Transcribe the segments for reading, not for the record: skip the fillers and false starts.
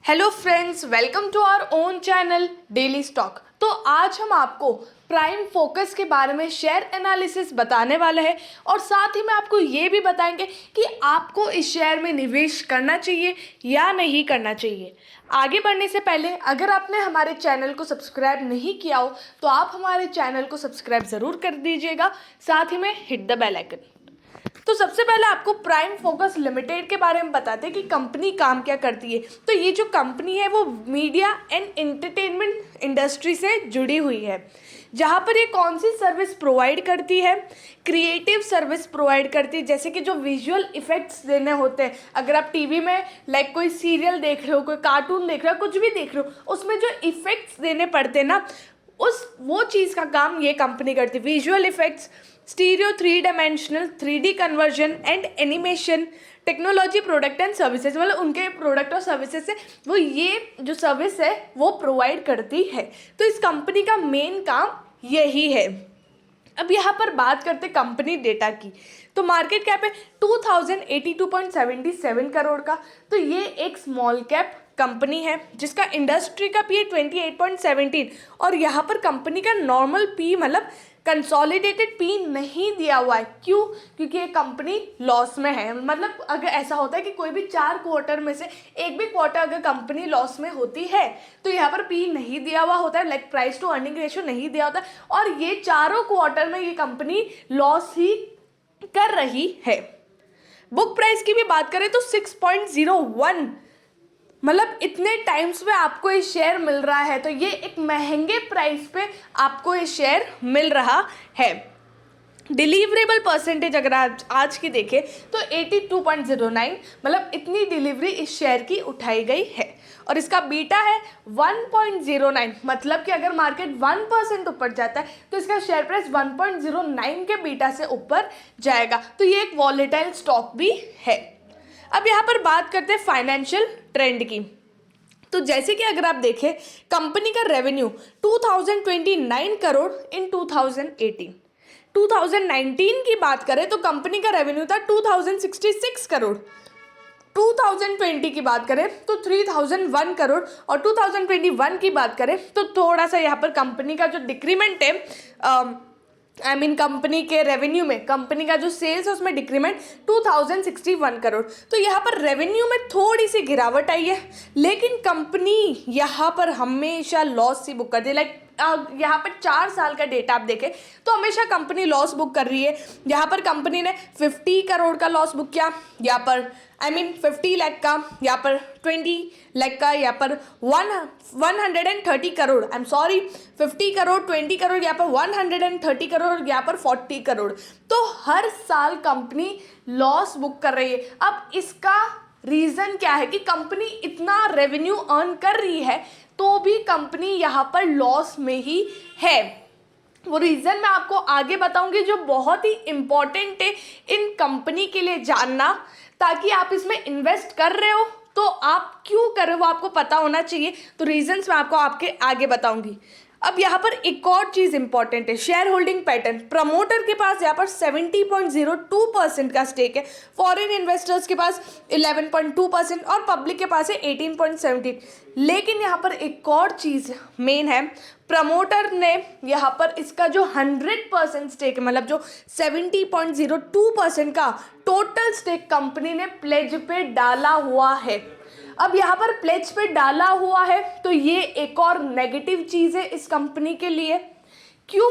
Hello friends, welcome to our own channel daily stock. तो आज हम आपको प्राइम फोकस के बारे में शेयर एनालिसिस बताने वाले हैं और साथ ही में आपको ये भी बताएंगे कि आपको इस शेयर में निवेश करना चाहिए या नहीं करना चाहिए। आगे बढ़ने से पहले अगर आपने हमारे चैनल को सब्सक्राइब नहीं किया हो तो आप हमारे चैनल को सब्सक्राइब ज़रूर कर दीजिएगा, साथ ही में हिट द बेल आइकन। तो सबसे पहले आपको प्राइम फोकस लिमिटेड के बारे में बताते हैं कि कंपनी काम क्या करती है। तो ये जो कंपनी है वो मीडिया एंड एंटरटेनमेंट इंडस्ट्री से जुड़ी हुई है, जहाँ पर ये कौन सी सर्विस प्रोवाइड करती है, क्रिएटिव सर्विस प्रोवाइड करती है। जैसे कि जो विजुअल इफेक्ट्स देने होते हैं, अगर आप टीवी में लाइक कोई सीरियल देख रहे हो, कोई कार्टून देख रहे हो, कुछ भी देख रहे हो, उसमें जो इफेक्ट्स देने पड़ते हैं ना, वो चीज़ का काम ये कंपनी करती है। Visual effects, stereo 3 dimensional 3D conversion and animation, technology product and services, मतलब उनके प्रोडक्ट और सर्विसेज से वो ये जो सर्विस है वो प्रोवाइड करती है। तो इस कंपनी का मेन काम यही है। अब यहाँ पर बात करते कंपनी डेटा की। तो मार्केट कैप है 2082.77 करोड़ का। तो ये एक स्मॉल कैप कंपनी है जिसका इंडस्ट्री का पी 28.17 और यहाँ पर कंपनी का नॉर्मल पी मतलब कंसोलिडेटेड पी नहीं दिया हुआ है। क्यों? क्योंकि ये कंपनी लॉस में है। मतलब अगर ऐसा होता है कि कोई भी 4 क्वार्टर में से एक भी क्वार्टर अगर कंपनी लॉस में होती है तो यहाँ पर पी नहीं दिया हुआ होता है, like price to earning ratio नहीं दिया होता है, और ये चारों क्वार्टर में ये कंपनी लॉस ही कर रही है। बुक प्राइस की भी बात करें तो 6.01, मतलब इतने टाइम्स में आपको ये शेयर मिल रहा है। तो ये एक महंगे प्राइस पे आपको ये शेयर मिल रहा है। डिलीवरेबल परसेंटेज अगर आज की देखें तो 82.09, मतलब इतनी डिलीवरी इस शेयर की उठाई गई है। और इसका बीटा है 1.09, मतलब कि अगर मार्केट 1% ऊपर जाता है तो इसका शेयर प्राइस 1.09 के बीटा से ऊपर जाएगा। तो ये एक वॉलेटाइल स्टॉक भी है। अब यहाँ पर बात करते हैं फाइनेंशियल ट्रेंड की। तो जैसे कि अगर आप देखें कंपनी का रेवेन्यू 2029 करोड़ इन 2018, 2019 की बात करें तो कंपनी का रेवेन्यू था 2066 करोड़, 2020 की बात करें तो 3001 करोड़, और 2021 की बात करें तो थोड़ा सा यहाँ पर कंपनी का जो डिक्रीमेंट है कंपनी के रेवेन्यू में, कंपनी का जो सेल्स है उसमें डिक्रीमेंट 2061 करोड़। तो यहाँ पर रेवेन्यू में थोड़ी सी गिरावट आई है, लेकिन कंपनी यहाँ पर हमेशा लॉस ही बुक करती है। लाइक यहाँ पर 4 साल का डेटा आप देखें तो हमेशा कंपनी लॉस बुक कर रही है। यहाँ पर कंपनी ने 50 करोड़ का लॉस बुक किया, यहाँ पर 50 लाख का, यहाँ पर 20 लाख का, यहाँ पर 130 करोड़, 50 करोड़, 20 करोड़, यहाँ पर 130 करोड़, यहाँ पर 40 करोड़। तो हर साल कंपनी लॉस बुक कर रही है। अब इसका रीज़न क्या है कि कंपनी इतना रेवेन्यू अर्न कर रही है तो भी कंपनी यहाँ पर लॉस में ही है। वो रीज़न मैं आपको आगे बताऊंगी जो बहुत ही इम्पॉर्टेंट है इन कंपनी के लिए जानना, ताकि आप इसमें इन्वेस्ट कर रहे हो तो आप क्यों कर रहे हो वो आपको पता होना चाहिए। तो रीजंस मैं आपको आपके आगे बताऊंगी। अब यहाँ पर एक और चीज़ इंपॉर्टेंट है, शेयर होल्डिंग पैटर्न। प्रमोटर के पास यहाँ पर 70.02% का स्टेक है, फॉरेन इन्वेस्टर्स के पास 11.2% और पब्लिक के पास है 18.17। लेकिन यहाँ पर एक और चीज़ मेन है, प्रमोटर ने यहाँ पर इसका जो 100% स्टेक है, मतलब जो 70.02% का टोटल स्टेक कंपनी ने प्लेज पे डाला हुआ है। अब यहाँ पर प्लेज पे डाला हुआ है तो ये एक और नेगेटिव चीज़ है इस कंपनी के लिए। क्यों?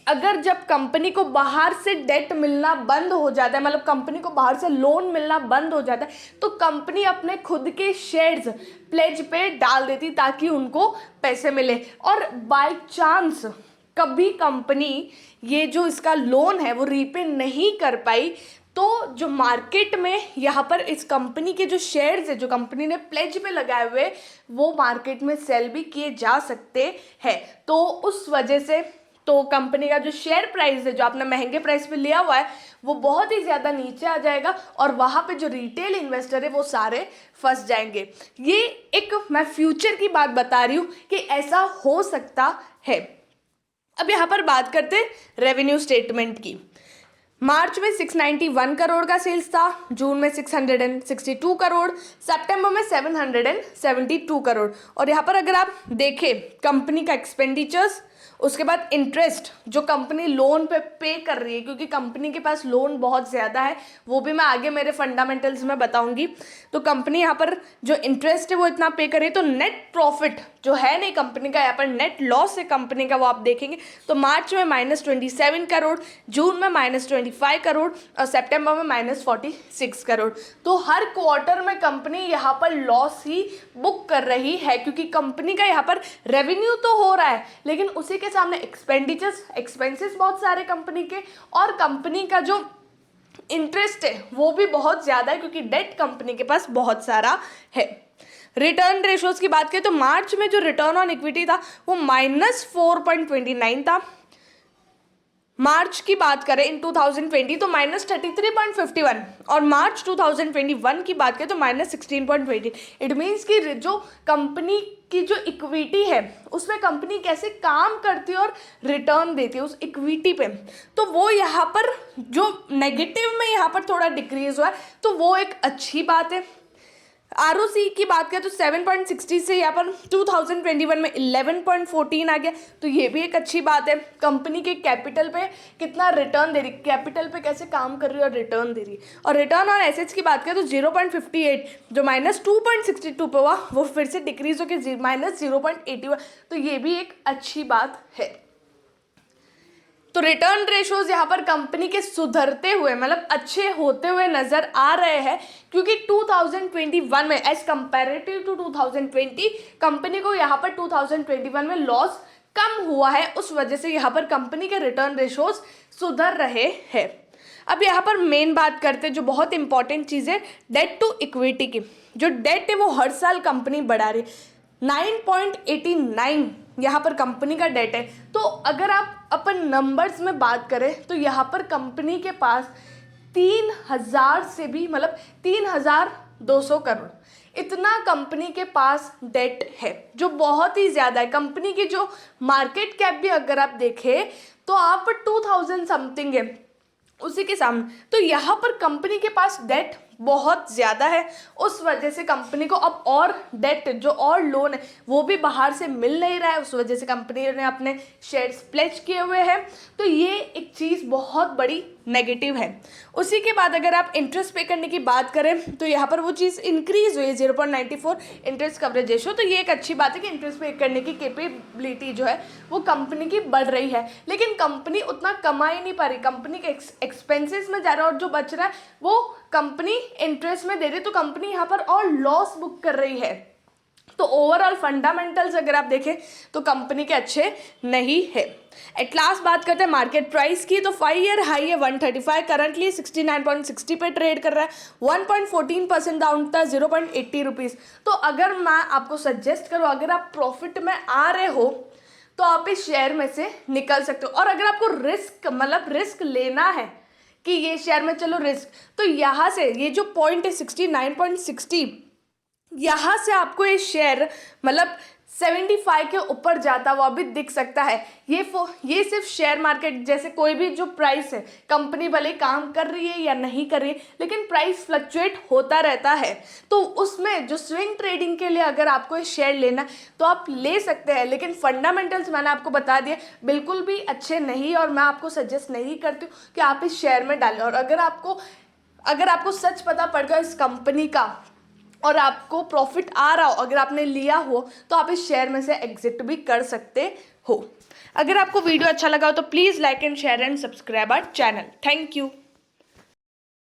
अगर जब कंपनी को बाहर से डेट मिलना बंद हो जाता है, मतलब कंपनी को बाहर से लोन मिलना बंद हो जाता है, तो कंपनी अपने खुद के शेयर्स प्लेज पे डाल देती ताकि उनको पैसे मिले। और बाय चांस कभी कंपनी ये जो इसका लोन है वो रीपे नहीं कर पाई तो जो मार्केट में यहाँ पर इस कंपनी के जो शेयर्स है जो कंपनी ने प्लेज पे लगाए हुए वो मार्केट में सेल भी किए जा सकते हैं। तो उस वजह से तो कंपनी का जो शेयर प्राइस है जो आपने महंगे प्राइस पे लिया हुआ है वो बहुत ही ज़्यादा नीचे आ जाएगा और वहाँ पे जो रिटेल इन्वेस्टर है वो सारे फंस जाएंगे। ये एक मैं फ्यूचर की बात बता रही हूँ कि ऐसा हो सकता है। अब यहाँ पर बात करते हैं रेवेन्यू स्टेटमेंट की। मार्च में 691 करोड़ का सेल्स था, जून में 662 करोड़, सितंबर में 772 करोड़। और यहाँ पर अगर आप देखें कंपनी का एक्सपेंडिचर्स, उसके बाद इंटरेस्ट जो कंपनी लोन पे कर रही है, क्योंकि कंपनी के पास लोन बहुत ज़्यादा है, वो भी मैं आगे मेरे फंडामेंटल्स में बताऊंगी। तो कंपनी यहाँ पर जो इंटरेस्ट है वो इतना पे कर रही है। तो नेट प्रॉफिट जो है नहीं कंपनी का, यहाँ पर नेट लॉस है कंपनी का, वो आप देखेंगे तो मार्च में -27 करोड़, जून में -25 करोड़ और सितंबर में -46 करोड़। तो हर क्वार्टर में कंपनी यहाँ पर लॉस ही बुक कर रही है, क्योंकि कंपनी का यहाँ पर रेवेन्यू तो हो रहा है लेकिन उसी के सामने एक्सपेंसेस बहुत सारे कंपनी के, और कंपनी का जो इंटरेस्ट है वो भी बहुत ज़्यादा है, क्योंकि डेट कंपनी के पास बहुत सारा है। रिटर्न रेशोज की बात करें तो मार्च में जो रिटर्न ऑन इक्विटी था वो -4.29 था। मार्च की बात करें इन 2020 तो -33.51, और मार्च 2021 की बात करें तो -16.20। इट मीन्स कि जो कंपनी की जो इक्विटी है उसमें कंपनी कैसे काम करती है और रिटर्न देती है उस इक्विटी पे, तो वो यहाँ पर जो नेगेटिव में यहाँ पर थोड़ा डिक्रीज हुआ है, तो वो एक अच्छी बात है। ROC की बात करें तो 7.60 से यहाँ पर 2021 में 11.14 आ गया, तो ये भी एक अच्छी बात है। कंपनी के कैपिटल पे कितना रिटर्न दे रही, कैपिटल पे कैसे काम कर रही है और रिटर्न दे रही। और रिटर्न ऑन एसेट्स की बात करें तो 0.58 जो -2.62 पे हुआ वो फिर से डिक्रीज होकर -0.81, तो ये भी एक अच्छी बात है। तो रिटर्न रेशोज यहाँ पर कंपनी के सुधरते हुए मतलब अच्छे होते हुए नजर आ रहे हैं, क्योंकि 2021 में एज कंपैरेटिव टू 2020 कंपनी को यहाँ पर 2021 में लॉस कम हुआ है, उस वजह से यहाँ पर कंपनी के रिटर्न रेशोज सुधर रहे हैं। अब यहाँ पर मेन बात करते हैं जो बहुत इंपॉर्टेंट चीज़ है डेट टू इक्विटी की। जो डेट है वो हर साल कंपनी बढ़ा रही है, 9.89 यहाँ पर कंपनी का डेट है। तो अगर आप अपन नंबर्स में बात करें तो यहाँ पर कंपनी के पास 3000 से भी मतलब 3200 करोड़ इतना कंपनी के पास डेट है, जो बहुत ही ज़्यादा है। कंपनी की जो मार्केट कैप भी अगर आप देखें तो आप 2000 समथिंग है उसी के सामने, तो यहाँ पर कंपनी के पास डेट बहुत ज़्यादा है, उस वजह से कंपनी को अब और डेट जो और लोन है वो भी बाहर से मिल नहीं रहा है, उस वजह से कंपनी ने अपने शेयर्स प्लेज किए हुए हैं। तो ये एक चीज़ बहुत बड़ी नेगेटिव है। उसी के बाद अगर आप इंटरेस्ट पे करने की बात करें तो यहाँ पर वो चीज़ इंक्रीज हुई है 0.94 इंटरेस्ट कवरेज रेशियो। तो ये एक अच्छी बात है कि इंटरेस्ट पे करने की कैपेबिलिटी जो है वो कंपनी की बढ़ रही है, लेकिन कंपनी उतना कमा ही नहीं पा रही, कंपनी के एक्सपेंसेस में जा रहा है और जो बच रहा है वो कंपनी इंटरेस्ट में दे रही है, तो कंपनी यहाँ पर और लॉस बुक कर रही है। तो ओवरऑल फंडामेंटल्स अगर आप देखें तो कंपनी के अच्छे नहीं है। एट लास्ट बात करते हैं मार्केट प्राइस की, तो 5 ईयर हाई है 135, करंटली 69.60 पे ट्रेड कर रहा है, 1.14% डाउन था 0.80 रुपीज़। तो अगर मैं आपको सजेस्ट करूँ, अगर आप प्रॉफिट में आ रहे हो तो आप इस शेयर में से निकल सकते हो, और अगर आपको रिस्क लेना है कि ये शेयर में चलो रिस्क, तो यहाँ से ये जो पॉइंट है 69.60 यहाँ से आपको ये शेयर 75 के ऊपर जाता हुआ भी दिख सकता है। ये सिर्फ शेयर मार्केट जैसे कोई भी जो प्राइस है, कंपनी भले काम कर रही है या नहीं कर रही है, लेकिन प्राइस फ्लक्चुएट होता रहता है। तो उसमें जो स्विंग ट्रेडिंग के लिए अगर आपको ये शेयर लेना तो आप ले सकते हैं, लेकिन फंडामेंटल्स मैंने आपको बता दिए बिल्कुल भी अच्छे नहीं, और मैं आपको सजेस्ट नहीं करती हूँ कि आप इस शेयर में डालें। और अगर आपको सच पता पड़ गया इस कंपनी का और आपको प्रॉफिट आ रहा हो, अगर आपने लिया हो, तो आप इस शेयर में से एग्जिट भी कर सकते हो। अगर आपको वीडियो अच्छा लगा हो तो please like and share and subscribe our channel. Thank you.